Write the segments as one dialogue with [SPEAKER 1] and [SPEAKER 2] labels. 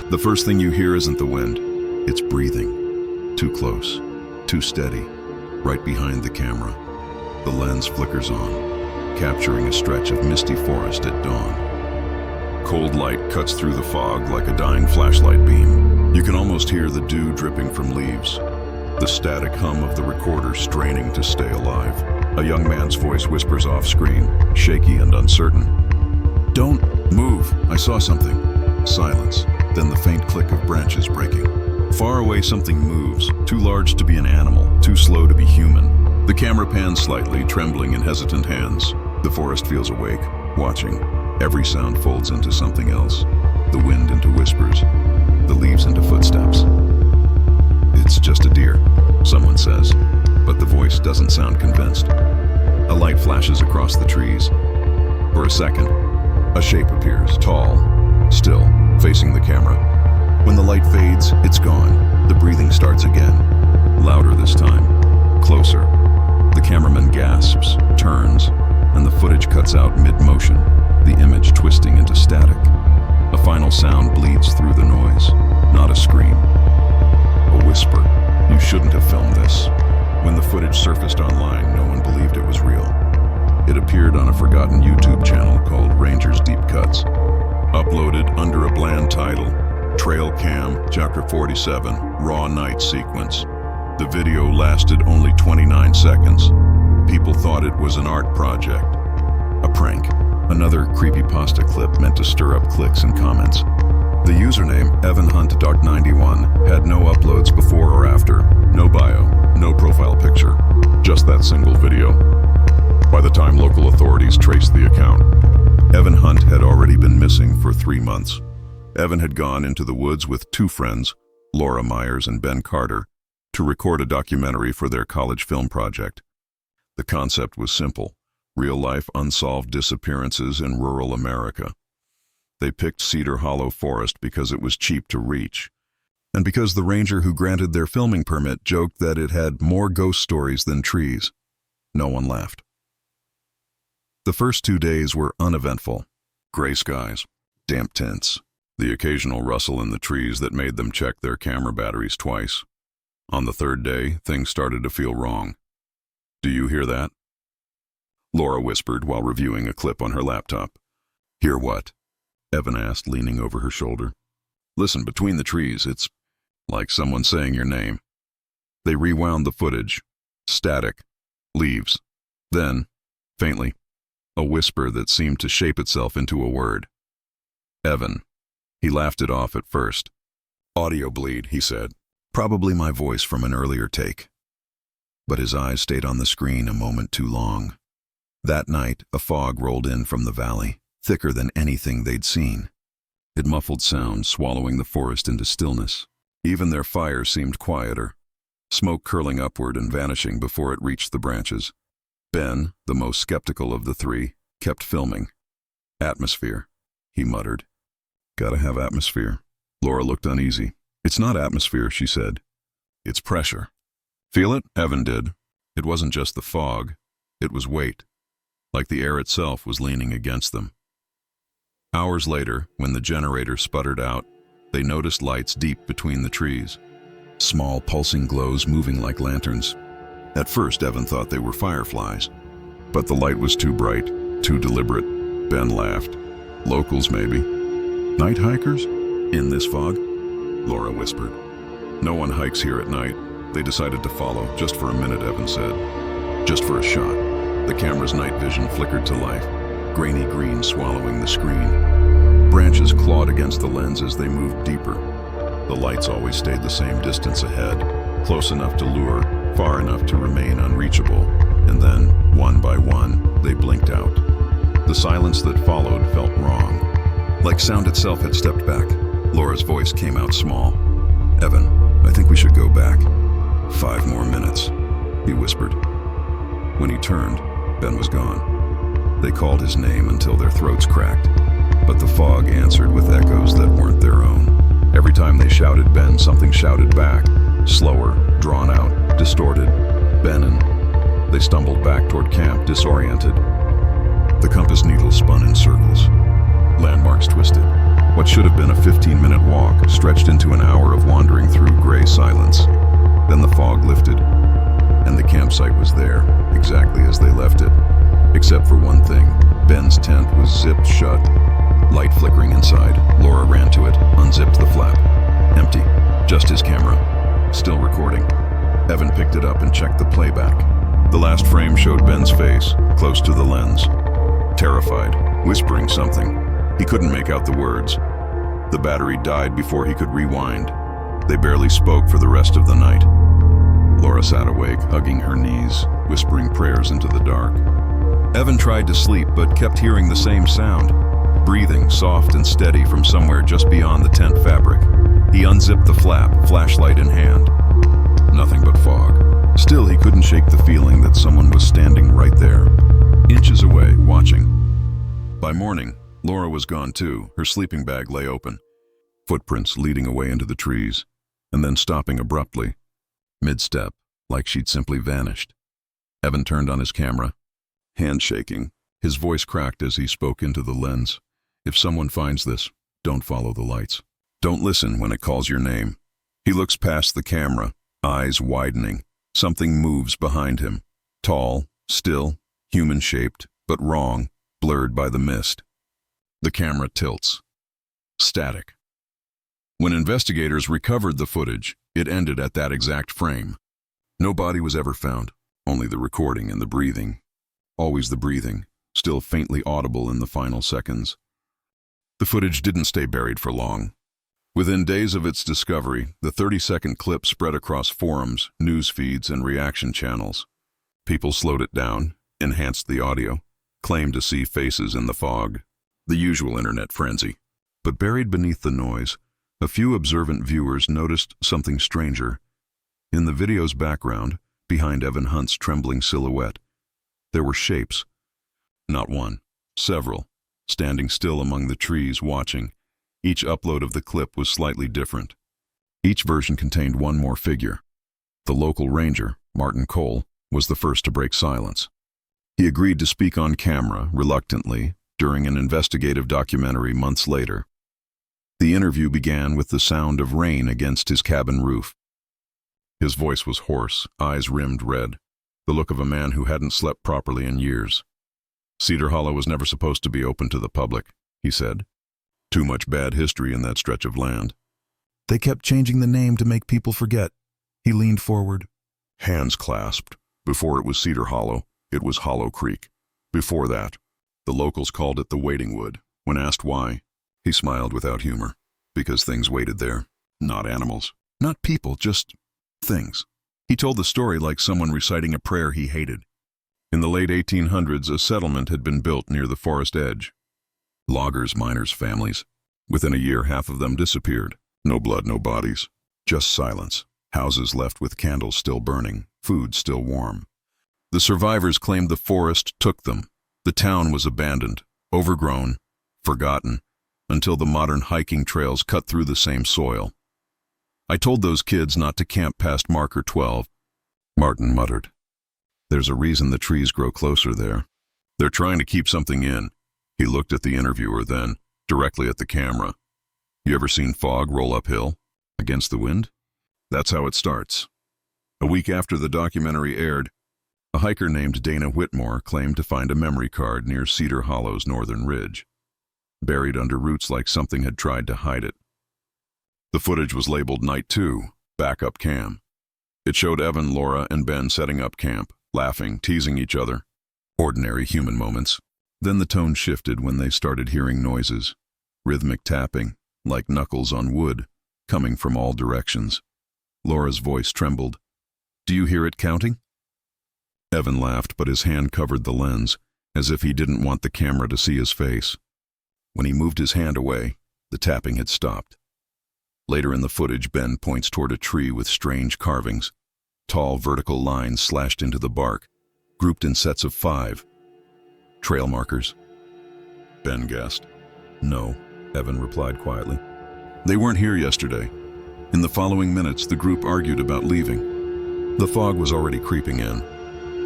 [SPEAKER 1] The first thing you hear isn't the wind, it's breathing. Too close, too steady, right behind the camera. The lens flickers on, capturing a stretch of misty forest at dawn. Cold light cuts through the fog like a dying flashlight beam. You can almost hear the dew dripping from leaves, the static hum of the recorder straining to stay alive. A young man's voice whispers off screen, shaky and uncertain. "Don't move, I saw something." Silence, then the faint click of branches breaking. Far away something moves, too large to be an animal, too slow to be human. The camera pans slightly, trembling in hesitant hands. The forest feels awake, watching. Every sound folds into something else. The wind into whispers, the leaves into footsteps. "It's just a deer," someone says, but the voice doesn't sound convinced. A light flashes across the trees. For a second, a shape appears, tall, still, facing the camera. When the light fades, it's gone. The breathing starts again, louder this time, closer. The cameraman gasps, turns, and the footage cuts out mid-motion, the image twisting into static. A final sound bleeds through the noise, not a scream. A whisper, "You shouldn't have filmed this." When the footage surfaced online, no one believed it was real. It appeared on a forgotten YouTube channel called Ranger's Deep Cuts. Uploaded under a bland title, Trail Cam, Chapter 47, Raw Night Sequence. The video lasted only 29 seconds. People thought it was an art project. A prank. Another creepypasta clip meant to stir up clicks and comments. The username, EvanHunt.91, had no uploads before or after, no bio, no profile picture, just that single video. By the time local authorities traced the account, Evan Hunt had already been missing for 3 months. Evan had gone into the woods with 2 friends, Laura Myers and Ben Carter, to record a documentary for their college film project. The concept was simple: real-life unsolved disappearances in rural America. They picked Cedar Hollow Forest because it was cheap to reach, and because the ranger who granted their filming permit joked that it had more ghost stories than trees. No one laughed. The first 2 days were uneventful. Gray skies, damp tints, the occasional rustle in the trees that made them check their camera batteries twice. On the 3rd day, things started to feel wrong. "Do you hear that?" Laura whispered while reviewing a clip on her laptop. "Hear what?" Evan asked, leaning over her shoulder. "Listen, between the trees, it's like someone saying your name." They rewound the footage. Static. Leaves. Then, faintly, a whisper that seemed to shape itself into a word. "Evan." He laughed it off at first. "Audio bleed," he said. "Probably my voice from an earlier take." But his eyes stayed on the screen a moment too long. That night, a fog rolled in from the valley, thicker than anything they'd seen. It muffled sound, swallowing the forest into stillness. Even their fire seemed quieter, smoke curling upward and vanishing before it reached the branches. Ben, the most skeptical of the 3, kept filming. "Atmosphere," he muttered. "Gotta have atmosphere." Laura looked uneasy. "It's not atmosphere," she said. "It's pressure." "Feel it?" Evan did. It wasn't just the fog. It was weight, like the air itself was leaning against them. Hours later, when the generator sputtered out, they noticed lights deep between the trees. Small, pulsing glows moving like lanterns. At first, Evan thought they were fireflies. But the light was too bright, too deliberate. Ben laughed. "Locals, maybe." "Night hikers?" "In this fog?" Laura whispered. "No one hikes here at night. They decided to follow, just for a minute," Evan said. "Just for a shot." The camera's night vision flickered to life, grainy green swallowing the screen. Branches clawed against the lens as they moved deeper. The lights always stayed the same distance ahead, close enough to lure, far enough to remain unreachable, and then, one by one, they blinked out. The silence that followed felt wrong, like sound itself had stepped back. Laura's voice came out small. "Evan, I think we should go back." 5 more minutes, he whispered. When he turned, Ben was gone. They called his name until their throats cracked, but the fog answered with echoes that weren't their own. Every time they shouted Ben, something shouted back, slower, drawn out, distorted. "Benin." They stumbled back toward camp, disoriented. The compass needle spun in circles. Landmarks twisted. What should have been a 15-minute walk stretched into an hour of wandering through gray silence. Then the fog lifted, and the campsite was there, exactly as they left it. Except for one thing. Ben's tent was zipped shut, light flickering inside. Laura ran to it, unzipped the flap. Empty. Just his camera. Still recording. Evan picked it up and checked the playback. The last frame showed Ben's face, close to the lens. Terrified, whispering something. He couldn't make out the words. The battery died before he could rewind. They barely spoke for the rest of the night. Laura sat awake, hugging her knees, whispering prayers into the dark. Evan tried to sleep, but kept hearing the same sound. Breathing, soft and steady from somewhere just beyond the tent fabric. He unzipped the flap, flashlight in hand. Nothing but fog. Still, he couldn't shake the feeling that someone was standing right there, inches away, watching. By morning, Laura was gone too. Her sleeping bag lay open. Footprints leading away into the trees, and then stopping abruptly, mid-step, like she'd simply vanished. Evan turned on his camera, hand shaking. His voice cracked as he spoke into the lens. If someone finds this, don't follow the lights. Don't listen when it calls your name. He looks past the camera, eyes widening. Something moves behind him. Tall, still, human-shaped, but wrong, blurred by the mist. The camera tilts. Static. When investigators recovered the footage, it ended at that exact frame. No body was ever found, only the recording and the breathing. Always the breathing, still faintly audible in the final seconds. The footage didn't stay buried for long. Within days of its discovery, the 30-second clip spread across forums, news feeds, and reaction channels. People slowed it down, enhanced the audio, claimed to see faces in the fog. The usual internet frenzy. But buried beneath the noise, a few observant viewers noticed something stranger. In the video's background, behind Evan Hunt's trembling silhouette, there were shapes. Not one, several, standing still among the trees watching. Each upload of the clip was slightly different. Each version contained one more figure. The local ranger, Martin Cole, was the first to break silence. He agreed to speak on camera, reluctantly, during an investigative documentary months later. The interview began with the sound of rain against his cabin roof. His voice was hoarse, eyes rimmed red, the look of a man who hadn't slept properly in years. Cedar Hollow was never supposed to be open to the public, he said. Too much bad history in that stretch of land. They kept changing the name to make people forget. He leaned forward, hands clasped. Before it was Cedar Hollow, it was Hollow Creek. Before that, the locals called it the Waiting Wood. When asked why, he smiled without humor. Because things waited there. Not animals. Not people, just things. He told the story like someone reciting a prayer he hated. In the late 1800s, a settlement had been built near the forest edge. Loggers, miners, families. Within a year, half of them disappeared. No blood, no bodies. Just silence. Houses left with candles still burning, food still warm. The survivors claimed the forest took them. The town was abandoned, overgrown, forgotten, until the modern hiking trails cut through the same soil. I told those kids not to camp past marker 12. Martin muttered. There's a reason the trees grow closer there. They're trying to keep something in. He looked at the interviewer then, directly at the camera. You ever seen fog roll uphill? Against the wind? That's how it starts. A week after the documentary aired, a hiker named Dana Whitmore claimed to find a memory card near Cedar Hollow's northern ridge, buried under roots like something had tried to hide it. The footage was labeled Night 2, Backup Cam. It showed Evan, Laura, and Ben setting up camp, laughing, teasing each other. Ordinary human moments. Then the tone shifted when they started hearing noises, rhythmic tapping, like knuckles on wood, coming from all directions. Laura's voice trembled. Do you hear it counting? Evan laughed, but his hand covered the lens, as if he didn't want the camera to see his face. When he moved his hand away, the tapping had stopped. Later in the footage, Ben points toward a tree with strange carvings, tall vertical lines slashed into the bark, grouped in sets of 5. Trail markers? Ben guessed. No, Evan replied quietly. They weren't here yesterday. In the following minutes, the group argued about leaving. The fog was already creeping in.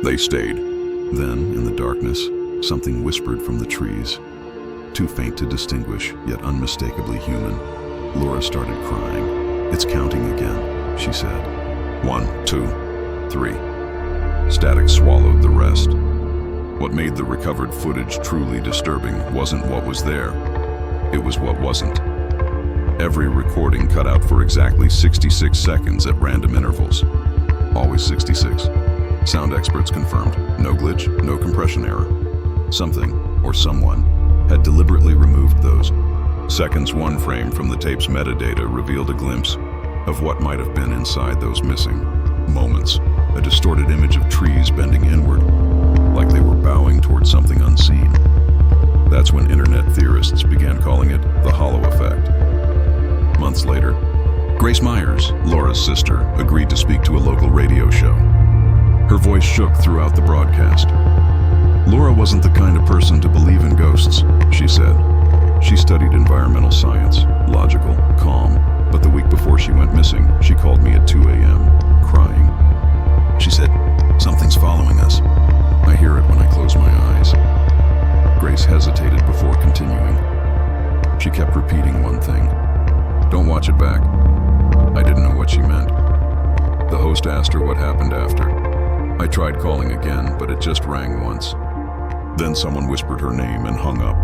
[SPEAKER 1] They stayed. Then, in the darkness, something whispered from the trees. too faint to distinguish, yet unmistakably human. Laura started crying. "It's counting again," she said. 1, 2, 3. Static swallowed the rest. What made the recovered footage truly disturbing wasn't what was there. It was what wasn't. Every recording cut out for exactly 66 seconds at random intervals. Always 66. Sound experts confirmed. No glitch, no compression error. Something, or someone, had deliberately removed those. Seconds. One frame from the tape's metadata revealed a glimpse of what might have been inside those missing moments. A distorted image of trees bending inward, like they were bowing towards something unseen. That's when internet theorists began calling it the hollow effect. Months later, Grace Myers, Laura's sister, agreed to speak to a local radio show. Her voice shook throughout the broadcast. Laura wasn't the kind of person to believe in ghosts, she said. She studied environmental science, logical, calm, but the week before she went missing, she called me at 2 a.m., crying. She said, "Something's following us. I hear it when I close my eyes." Grace hesitated before continuing. She kept repeating one thing. "Don't watch it back." I didn't know what she meant. The host asked her what happened after. I tried calling again, but it just rang once. Then someone whispered her name and hung up.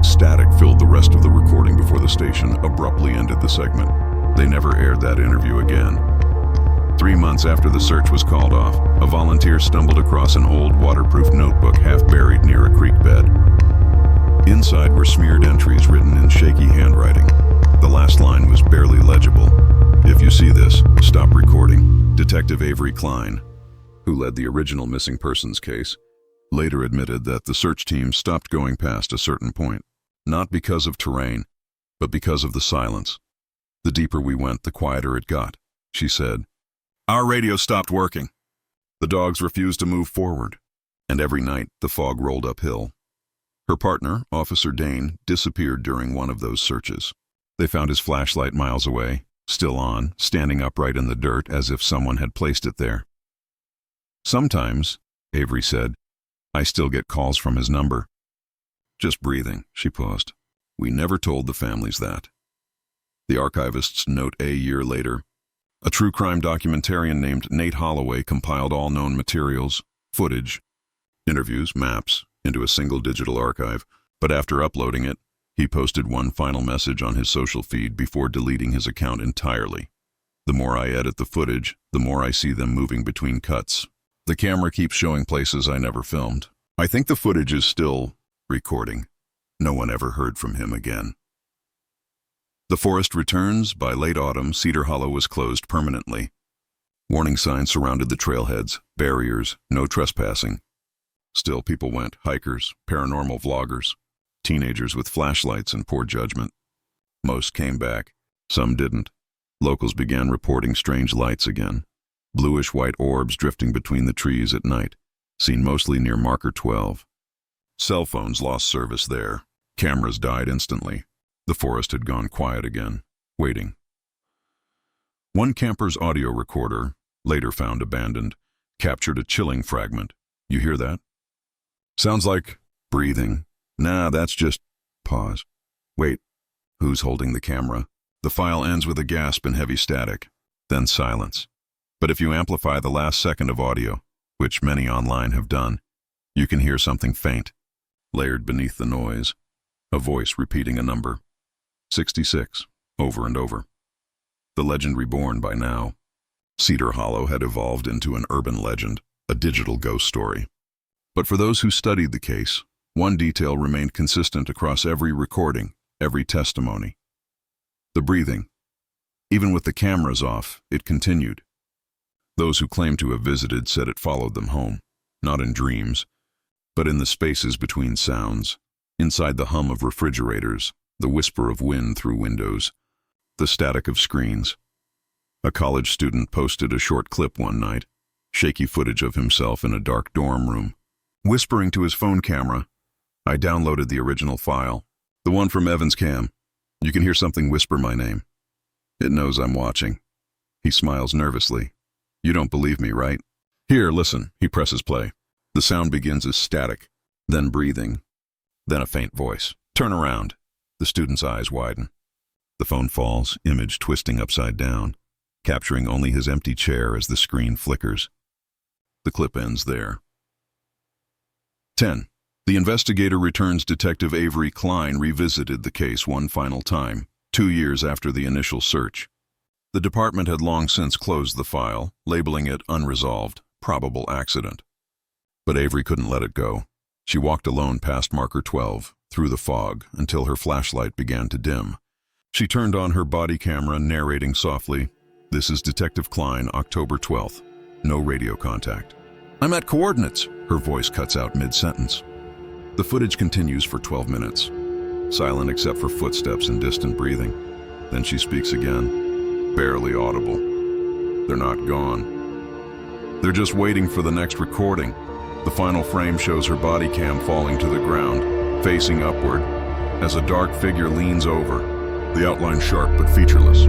[SPEAKER 1] Static filled the rest of the recording before the station abruptly ended the segment. They never aired that interview again. 3 months after the search was called off, a volunteer stumbled across an old waterproof notebook half buried near a creek bed. Inside were smeared entries written in shaky handwriting. The last line was barely legible. "If you see this, stop recording." Detective Avery Klein, who led the original missing persons case, later admitted that the search team stopped going past a certain point, not because of terrain, but because of the silence. "The deeper we went, the quieter it got," she said. "Our radio stopped working. The dogs refused to move forward, and every night the fog rolled uphill." Her partner, Officer Dane, disappeared during one of those searches. They found his flashlight miles away, still on, standing upright in the dirt as if someone had placed it there. "Sometimes," Avery said, "I still get calls from his number." "Just breathing," she paused. "We never told the families that." The archivists note a year later. A true crime documentarian named Nate Holloway compiled all known materials, footage, interviews, maps, into a single digital archive, but after uploading it, he posted one final message on his social feed before deleting his account entirely. "The more I edit the footage, the more I see them moving between cuts. The camera keeps showing places I never filmed. I think the footage is still recording." No one ever heard from him again. The Forest Returns. By late autumn, Cedar Hollow was closed permanently. Warning signs surrounded the trailheads, barriers, no trespassing. Still people went, hikers, paranormal vloggers, teenagers with flashlights and poor judgment. Most came back, some didn't. Locals began reporting strange lights again. Bluish-white orbs drifting between the trees at night, seen mostly near Marker 12. Cell phones lost service there. Cameras died instantly. The forest had gone quiet again, waiting. One camper's audio recorder, later found abandoned, captured a chilling fragment. "You hear that?" "Sounds like breathing." "Nah, that's just..." Pause. "Wait, who's holding the camera?" The file ends with a gasp and heavy static, then silence. But if you amplify the last second of audio, which many online have done, you can hear something faint, layered beneath the noise, a voice repeating a number. 66, over and over. The legend reborn by now. Cedar Hollow had evolved into an urban legend, a digital ghost story. But for those who studied the case, one detail remained consistent across every recording, every testimony. The breathing. Even with the cameras off, it continued. Those who claimed to have visited said it followed them home, not in dreams, but in the spaces between sounds, inside the hum of refrigerators, the whisper of wind through windows, the static of screens. A college student posted a short clip one night, shaky footage of himself in a dark dorm room, whispering to his phone camera. "I downloaded the original file, the one from Evan's cam. You can hear something whisper my name. It knows I'm watching." He smiles nervously. "You don't believe me, right? Here, listen." He presses play. The sound begins as static, then breathing, then a faint voice. Turn around. The student's eyes widen. The phone falls, image twisting upside down, capturing only his empty chair as the screen flickers. The clip ends there. 10. The investigator returns. Detective Avery Klein revisited the case one final time, 2 years after the initial search. The department had long since closed the file, labeling it unresolved, probable accident. But Avery couldn't let it go. She walked alone past marker 12, through the fog, until her flashlight began to dim. She turned on her body camera, narrating softly, "This is Detective Klein, October 12th. No radio contact." "I'm at coordinates," her voice cuts out mid-sentence. The footage continues for 12 minutes, silent except for footsteps and distant breathing. Then she speaks again, barely audible. "They're not gone. They're just waiting for the next recording." The final frame shows her body cam falling to the ground, facing upward, as a dark figure leans over, the outline sharp but featureless.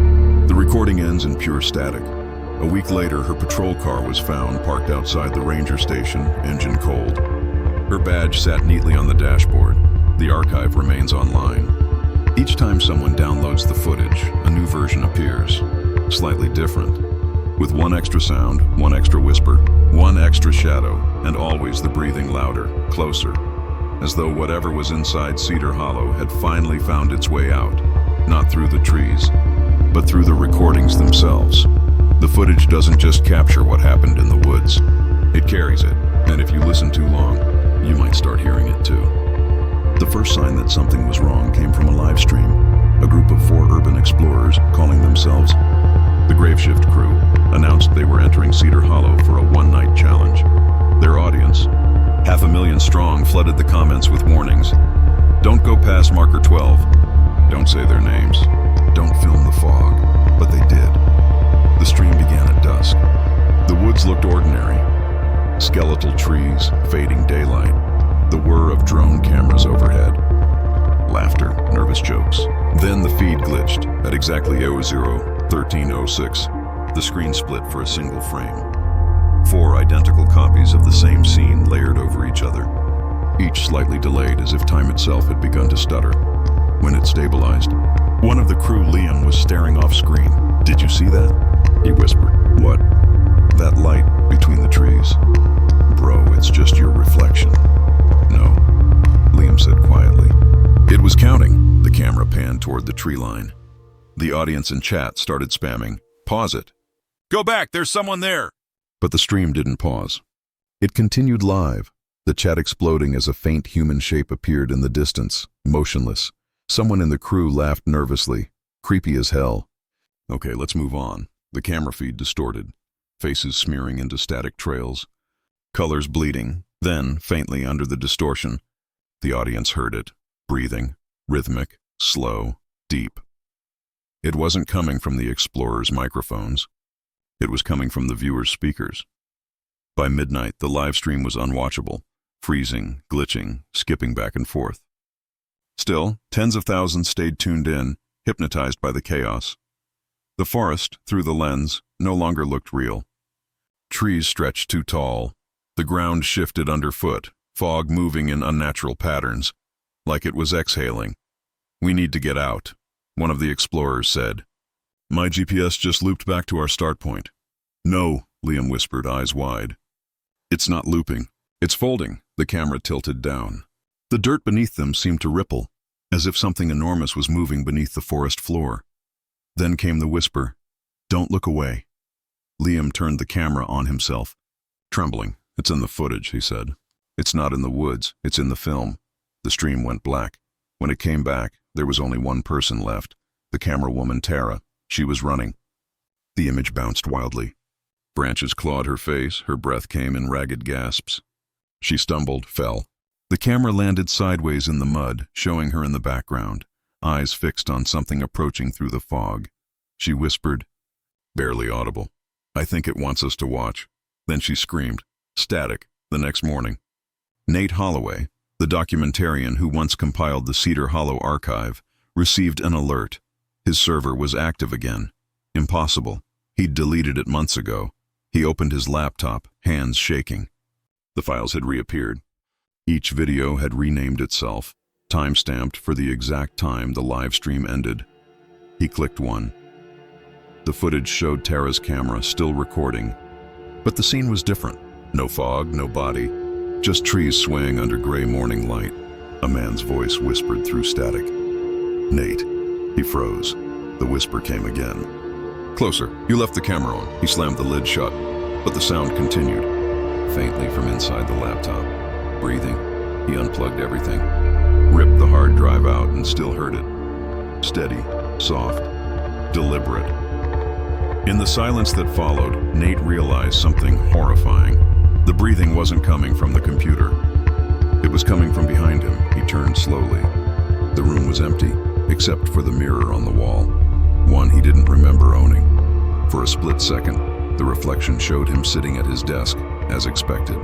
[SPEAKER 1] The recording ends in pure static. A week later, her patrol car was found parked outside the ranger station, engine cold. Her badge sat neatly on the dashboard. The archive remains online. Each time someone downloads the footage, a new version appears, slightly different, with one extra sound, one extra whisper, one extra shadow, and always the breathing louder, closer, as though whatever was inside Cedar Hollow had finally found its way out, not through the trees, but through the recordings themselves. The footage doesn't just capture what happened in the woods. It carries it, and if you listen too long, you might start hearing it too. The first sign that something was wrong came from a live stream. A group of 4 urban explorers, calling themselves the Graveshift Crew, announced they were entering Cedar Hollow for a one-night challenge. Their audience, 500,000 strong, flooded the comments with warnings. "Don't go past marker 12. Don't say their names. Don't film the fog." But they did. The stream began at dusk. The woods looked ordinary. Skeletal trees, fading daylight, the whir of drone cameras overhead. Laughter, nervous jokes. Then the feed glitched at exactly 00:13:06. The screen split for a single frame. 4 identical copies of the same scene layered over each other, each slightly delayed as if time itself had begun to stutter. When it stabilized, one of the crew, Liam, was staring off screen. "Did you see that?" he whispered. "What?" "That light between the trees." "Bro, it's just your reflection." "No," Liam said quietly. It was counting. The camera panned toward the tree line. The audience in chat started spamming, "Pause it. Go back, there's someone there." But the stream didn't pause. It continued live, the chat exploding as a faint human shape appeared in the distance, motionless. Someone in the crew laughed nervously, creepy as hell. "Okay, let's move on." The camera feed distorted, faces smearing into static trails, colors bleeding. Then, faintly under the distortion, the audience heard it, breathing, rhythmic, slow, deep. It wasn't coming from the explorers' microphones. It was coming from the viewers' speakers. By midnight, the live stream was unwatchable, freezing, glitching, skipping back and forth. Still, tens of thousands stayed tuned in, hypnotized by the chaos. The forest, through the lens, no longer looked real. Trees stretched too tall. The ground shifted underfoot, fog moving in unnatural patterns, like it was exhaling. "We need to get out," one of the explorers said. "My GPS just looped back to our start point." "No," Liam whispered, eyes wide. "It's not looping. It's folding." The camera tilted down. The dirt beneath them seemed to ripple, as if something enormous was moving beneath the forest floor. Then came the whisper, "Don't look away." Liam turned the camera on himself, trembling. "It's in the footage," he said. "It's not in the woods, it's in the film." The stream went black. When it came back, there was only one person left, the camera woman Tara. She was running. The image bounced wildly. Branches clawed her face, her breath came in ragged gasps. She stumbled, fell. The camera landed sideways in the mud, showing her in the background, eyes fixed on something approaching through the fog. She whispered, barely audible, "I think it wants us to watch." Then she screamed, static, the next morning. Nate Holloway, the documentarian who once compiled the Cedar Hollow archive, received an alert. His server was active again. Impossible. He'd deleted it months ago. He opened his laptop, hands shaking. The files had reappeared. Each video had renamed itself, time-stamped for the exact time the live stream ended. He clicked one. The footage showed Tara's camera still recording, but the scene was different. No fog, no body, just trees swaying under gray morning light. A man's voice whispered through static. "Nate." He froze. The whisper came again. "Closer. You left the camera on." He slammed the lid shut, but the sound continued, faintly from inside the laptop. Breathing. He unplugged everything, ripped the hard drive out, and still heard it. Steady, soft, deliberate. In the silence that followed, Nate realized something horrifying. The breathing wasn't coming from the computer. It was coming from behind him. He turned slowly. The room was empty, except for the mirror on the wall, one he didn't remember owning. For a split second, the reflection showed him sitting at his desk, as expected.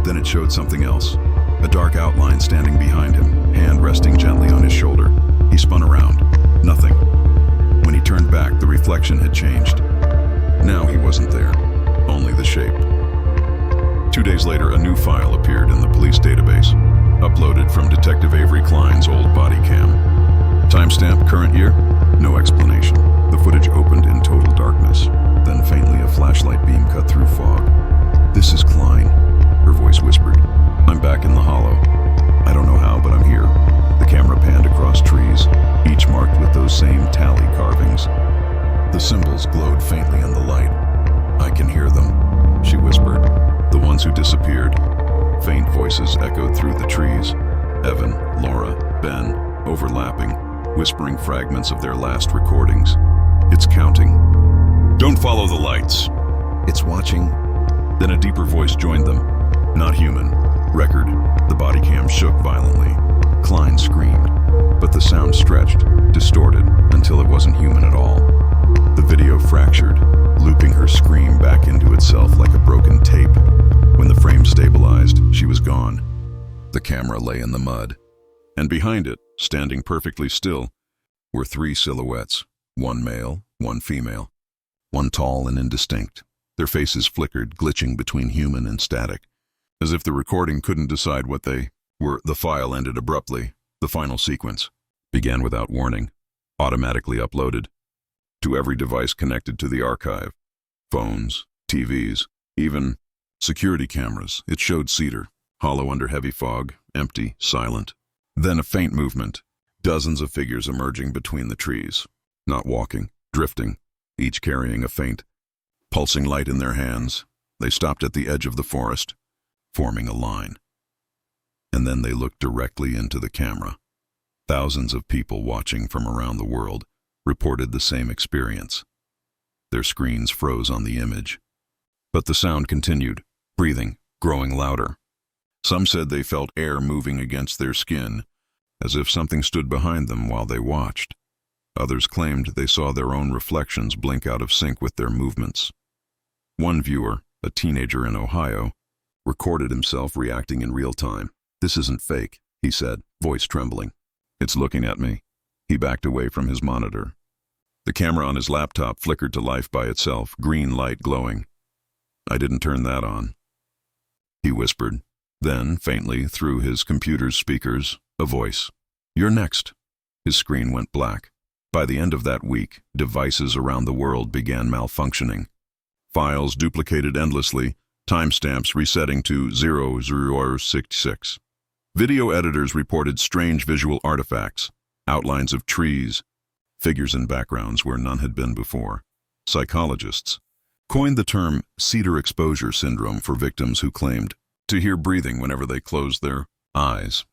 [SPEAKER 1] Then it showed something else, a dark outline standing behind him, hand resting gently on his shoulder. He spun around. Nothing. When he turned back, the reflection had changed. Now he wasn't there, only the shape. 2 days later, a new file appeared in the police database, uploaded from Detective Avery Klein's old body cam. Timestamp, current year? No explanation. The footage opened in total darkness. Then faintly a flashlight beam cut through fog. "This is Klein," her voice whispered. "I'm back in the hollow. I don't know how, but I'm here." The camera panned across trees, each marked with those same tally carvings. The symbols glowed faintly in the light. "I can hear them," she whispered. "The ones who disappeared." Faint voices echoed through the trees. Evan, Laura, Ben, overlapping, whispering fragments of their last recordings. "It's counting." "Don't follow the lights." "It's watching." Then a deeper voice joined them. "Not human. Record." The body cam shook violently. Klein screamed, but the sound stretched, distorted, until it wasn't human at all. The video fractured, looping her scream back into itself like a broken tape. When the frame stabilized, she was gone. The camera lay in the mud, and behind it, standing perfectly still, were 3 silhouettes, one male, one female, one tall and indistinct. Their faces flickered, glitching between human and static, as if the recording couldn't decide what they were. The file ended abruptly. The final sequence began without warning, automatically uploaded to every device connected to the archive. Phones, TVs, even security cameras. It showed Cedar, hollow under heavy fog, empty, silent. Then a faint movement, dozens of figures emerging between the trees, not walking, drifting, each carrying a faint, pulsing light in their hands. They stopped at the edge of the forest, forming a line. And then they looked directly into the camera. Thousands of people watching from around the world reported the same experience. Their screens froze on the image. But the sound continued, breathing, growing louder. Some said they felt air moving against their skin, as if something stood behind them while they watched. Others claimed they saw their own reflections blink out of sync with their movements. One viewer, a teenager in Ohio, recorded himself reacting in real time. "This isn't fake," he said, voice trembling. "It's looking at me." He backed away from his monitor. The camera on his laptop flickered to life by itself, green light glowing. "I didn't turn that on," he whispered. Then, faintly, through his computer's speakers, a voice. "You're next." His screen went black. By the end of that week, devices around the world began malfunctioning. Files duplicated endlessly, timestamps resetting to 0066. Video editors reported strange visual artifacts, outlines of trees, figures in backgrounds where none had been before. Psychologists coined the term cedar exposure syndrome for victims who claimed to hear breathing whenever they closed their eyes.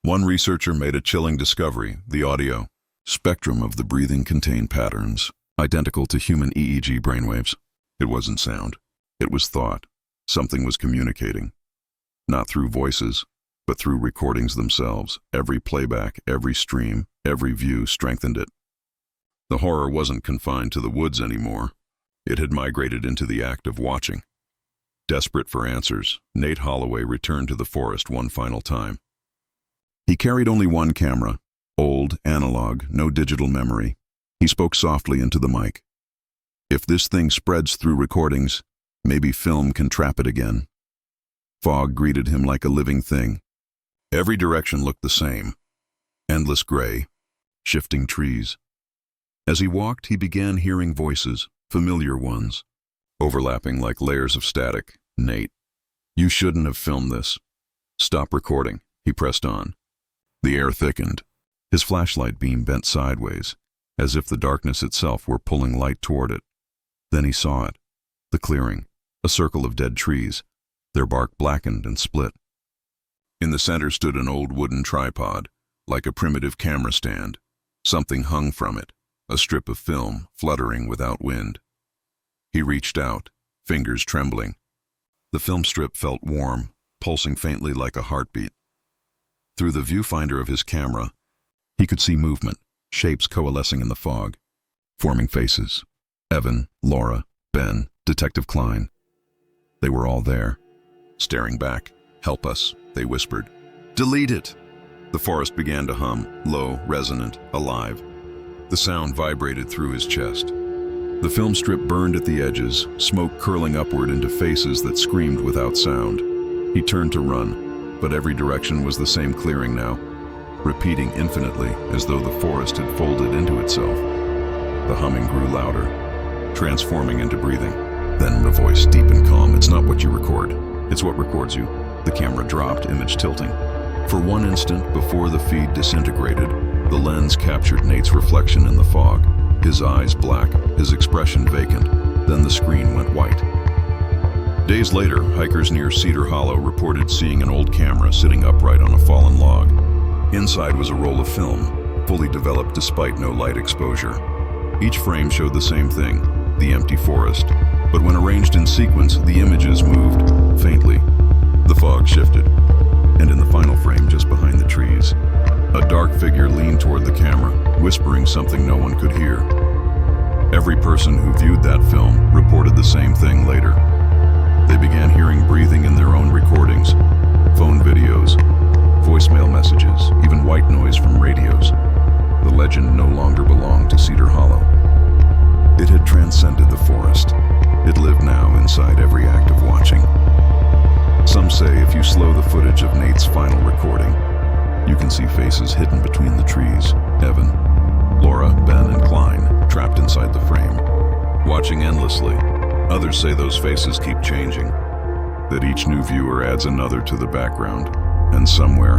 [SPEAKER 1] One researcher made a chilling discovery: the audio spectrum of the breathing contained patterns identical to human EEG brainwaves. It wasn't sound. It was thought. Something was communicating. Not through voices, but through recordings themselves. Every playback, every stream, every view strengthened it. The horror wasn't confined to the woods anymore. It had migrated into the act of watching. Desperate for answers, Nate Holloway returned to the forest one final time. He carried only one camera, old, analog, no digital memory. He spoke softly into the mic. "If this thing spreads through recordings, maybe film can trap it again." Fog greeted him like a living thing. Every direction looked the same. Endless gray, shifting trees. As he walked, he began hearing voices, familiar ones, overlapping like layers of static. "Nate, you shouldn't have filmed this. Stop recording," he pressed on. The air thickened. His flashlight beam bent sideways, as if the darkness itself were pulling light toward it. Then he saw it. The clearing, a circle of dead trees, their bark blackened and split. In the center stood an old wooden tripod, like a primitive camera stand. Something hung from it, a strip of film fluttering without wind. He reached out, fingers trembling. The film strip felt warm, pulsing faintly like a heartbeat. Through the viewfinder of his camera, he could see movement, shapes coalescing in the fog, forming faces. Evan, Laura, Ben, Detective Klein. They were all there, staring back. "Help us," they whispered. "Delete it!" The forest began to hum, low, resonant, alive. The sound vibrated through his chest. The film strip burned at the edges, smoke curling upward into faces that screamed without sound. He turned to run, but every direction was the same clearing now, repeating infinitely as though the forest had folded into itself. The humming grew louder, transforming into breathing. Then a voice, deep and calm, "It's not what you record, it's what records you." The camera dropped, image tilting. For one instant, before the feed disintegrated, the lens captured Nate's reflection in the fog, his eyes black, his expression vacant. Then the screen went white. Days later, hikers near Cedar Hollow reported seeing an old camera sitting upright on a fallen log. Inside was a roll of film, fully developed despite no light exposure. Each frame showed the same thing, the empty forest, but when arranged in sequence, the images moved, faintly. The fog shifted, and in the final frame just behind the trees, a dark figure leaned toward the camera, whispering something no one could hear. Every person who viewed that film reported the same thing later. They began hearing breathing in their own recordings, phone videos, voicemail messages, even white noise from radios. The legend no longer belonged to Cedar Hollow. It had transcended the forest. It lived now inside every act of watching. Some say if you slow the footage of Nate's final recording, you can see faces hidden between the trees. Evan, Laura, Ben, and Klein, trapped inside the frame, watching endlessly. Others say those faces keep changing, that each new viewer adds another to the background, and somewhere,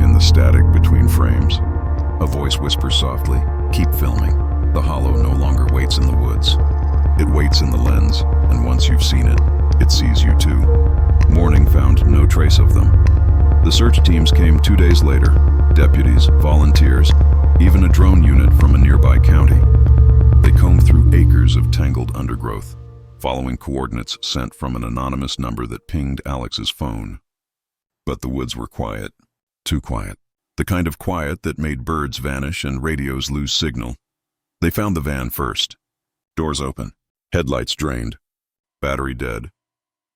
[SPEAKER 1] in the static between frames, a voice whispers softly, "Keep filming. The hollow no longer waits in the woods. It waits in the lens, and once you've seen it, it sees you too." Morning found no trace of them. The search teams came 2 days later, deputies, volunteers, even a drone unit from a nearby county. They combed through acres of tangled undergrowth, following coordinates sent from an anonymous number that pinged Alex's phone. But the woods were quiet, too quiet. The kind of quiet that made birds vanish and radios lose signal. They found the van first. Doors open, headlights drained, battery dead.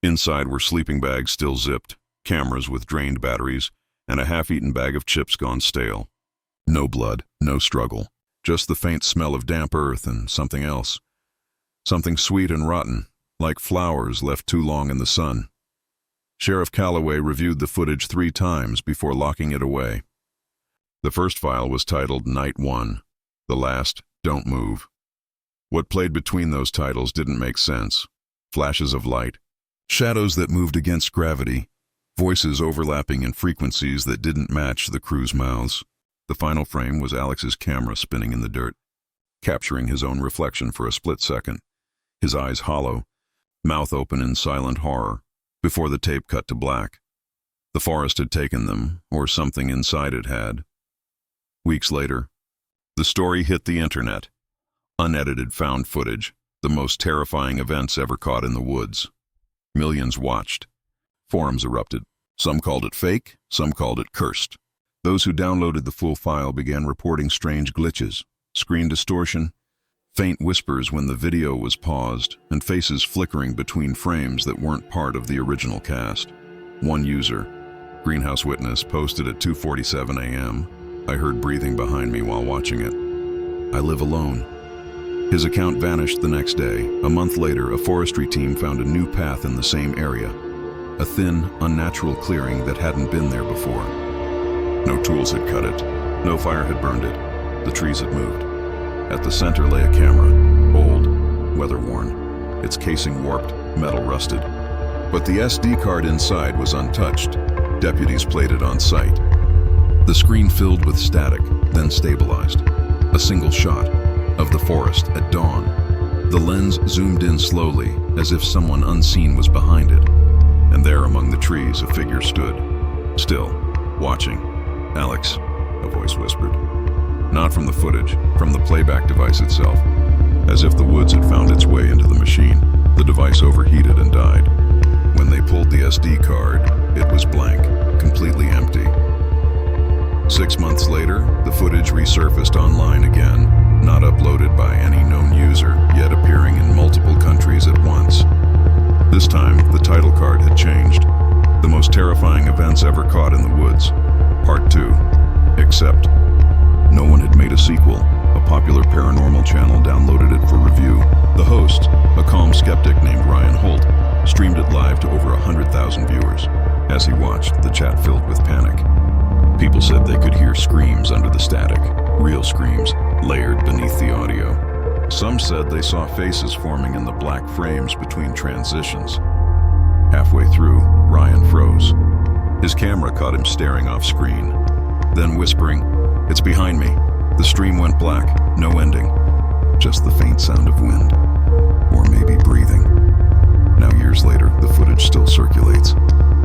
[SPEAKER 1] Inside were sleeping bags still zipped, cameras with drained batteries, and a half-eaten bag of chips gone stale. No blood, no struggle, just the faint smell of damp earth and something else. Something sweet and rotten, like flowers left too long in the sun. Sheriff Calloway reviewed the footage 3 times before locking it away. The first file was titled Night 1, the last, Don't Move. What played between those titles didn't make sense. Flashes of light, shadows that moved against gravity, voices overlapping in frequencies that didn't match the crew's mouths. The final frame was Alex's camera spinning in the dirt, capturing his own reflection for a split second, his eyes hollow, mouth open in silent horror, before the tape cut to black. The forest had taken them, or something inside it had. Weeks later, the story hit the internet. Unedited found footage, the most terrifying events ever caught in the woods. Millions watched. Forums erupted. Some called it fake, some called it cursed. Those who downloaded the full file began reporting strange glitches, screen distortion, faint whispers when the video was paused, and faces flickering between frames that weren't part of the original cast. One user, Greenhouse Witness, posted at 2:47 a.m., "I heard breathing behind me while watching it. I live alone." His account vanished the next day. A month later, a forestry team found a new path in the same area, a thin, unnatural clearing that hadn't been there before. No tools had cut it. No fire had burned it. The trees had moved. At the center lay a camera, old, weather-worn, its casing warped, metal rusted. But the SD card inside was untouched. Deputies played it on sight. The screen filled with static, then stabilized. A single shot of the forest at dawn. The lens zoomed in slowly, as if someone unseen was behind it. And there among the trees a figure stood, still, watching. "Alex," a voice whispered. Not from the footage, from the playback device itself. As if the woods had found its way into the machine, the device overheated and died. When they pulled the SD card, it was blank, completely empty. 6 months later, the footage resurfaced online again, not uploaded by any known user, yet appearing in multiple countries at once. This time, the title card had changed. The most terrifying events ever caught in the woods. Part 2. Except, no one had made a sequel. A popular paranormal channel downloaded it for review. The host, a calm skeptic named Ryan Holt, streamed it live to over 100,000 viewers. As he watched, the chat filled with panic. People said they could hear screams under the static, real screams, layered beneath the audio. Some said they saw faces forming in the black frames between transitions. Halfway through, Ryan froze. His camera caught him staring off screen, then whispering, "It's behind me." The stream went black, no ending, just the faint sound of wind, or maybe breathing. Now years later, the footage still circulates.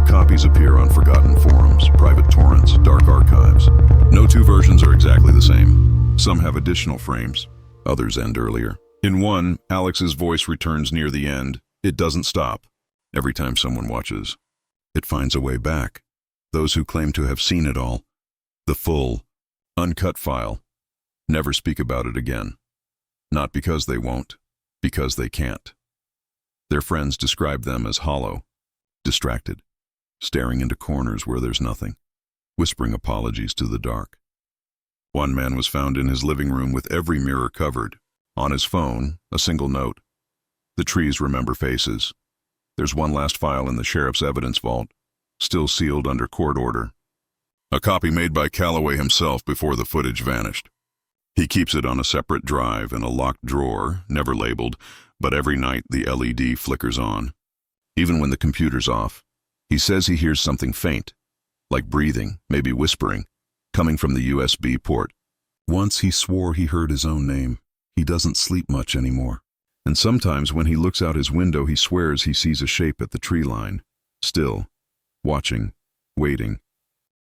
[SPEAKER 1] Copies appear on forgotten forums, private torrents, dark archives. No two versions are exactly the same. Some have additional frames, others end earlier. In one, Alex's voice returns near the end. It doesn't stop. Every time someone watches, it finds a way back. Those who claim to have seen it all, the full, uncut file, never speak about it again. Not because they won't, because they can't. Their friends describe them as hollow, distracted, staring into corners where there's nothing, whispering apologies to the dark. One man was found in his living room with every mirror covered. On his phone, a single note. "The trees remember faces." There's one last file in the sheriff's evidence vault, still sealed under court order. A copy made by Calloway himself before the footage vanished. He keeps it on a separate drive in a locked drawer, never labeled, but every night the LED flickers on. Even when the computer's off, he says he hears something faint, like breathing, maybe whispering, coming from the USB port. Once he swore he heard his own name. He doesn't sleep much anymore. And sometimes when he looks out his window, he swears he sees a shape at the tree line, still, watching, waiting.